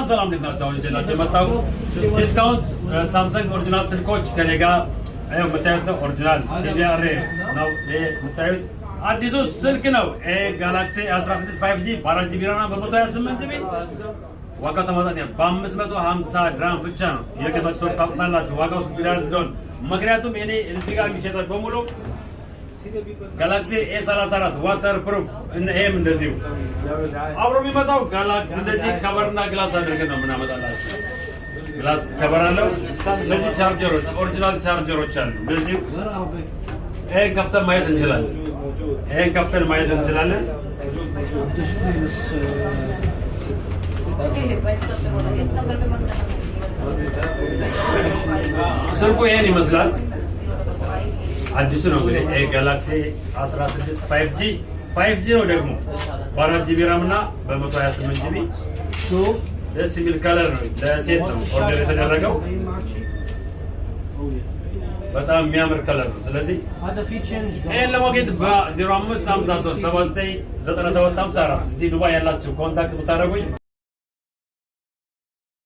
ሰላም እንዴት ናችሁ? አሁን ይዤላችሁ የመጣሁ ዲስካውንት ሳምሰንግ ኦሪጂናል ስልኮች ከኔ ጋር ይኸው የምታዩት ነው። ኦሪጂናል ሲዲአር ነው ይሄ የምታዩት አዲሱ ስልክ ነው። ይሄ ጋላክሲ 16 5G በ4 ጂቢ ራም በ128 ጂቢ ዋጋው ተመጣጣኝ ነው። በ550 ድራም ብቻ ነው የገዛችሁ ሰዎች ታውቁታላችሁ ዋጋው ስንት ይላል እንደሆነ። ምክንያቱም እኔ እዚህ ጋር የሚሸጠው በሙሉ ጋላክሲ A34 ዋተር ፕሩፍ ይሄም እንደዚሁ አብሮ የሚመጣው ጋላክሲ እንደዚህ ከቨርና ግላስ አድርገን ነው የምናመጣላችሁ። ግላስ ከቨር አለው። ስለዚህ ቻርጀሮች ኦሪጂናል ቻርጀሮች አሉ። እንደዚህ ይሄን ከፍተን ማየት እንችላለን። ስልኩ ይሄን ይመስላል። አዲሱ ነው እንግዲህ ይሄ ጋላክሲ 16 5G ነው ደግሞ በ4 ጂቢ ራም እና በ128 ጂቢ ደስ የሚል ከለር ነው። ለሴት ነው ኦርደር የተደረገው። በጣም የሚያምር ከለር ነው። ስለዚህ ይሄን ለማግኘት በ0553 799754 እዚህ ዱባይ ያላችሁ ኮንታክት ብታደርጉኝ